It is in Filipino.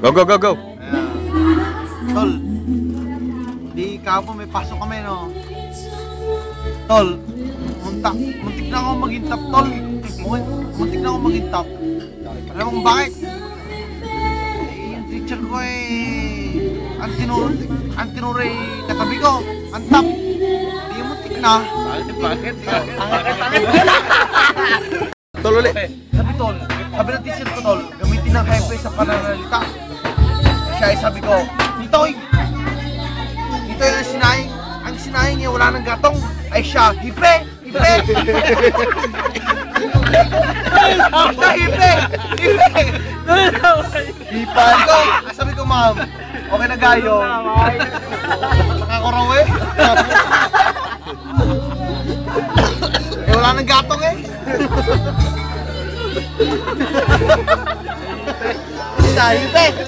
Go, go, go, go. Tol, di kapo may pasok kami, no? Tol, muntik na akong magintap, tol. Muntik na akong magintap. Alam mo kung bakit? Yung teacher ko ang tinuro katabi ko, ang top. Di muntik na. Bakit? Tol, ulit. Sabi ng teacher ko, tol, gamitin ng hepe sa pananalita. Siya ay sabi ko, Nitoy ang sinayang niya wala ng gatong. Ay siya, hipe! Siya, hipe! Hipan ko! Sabi ko, ma'am, okay na gayo. Nakakuraw eh. Wala ng gatong eh. Siya, hipe!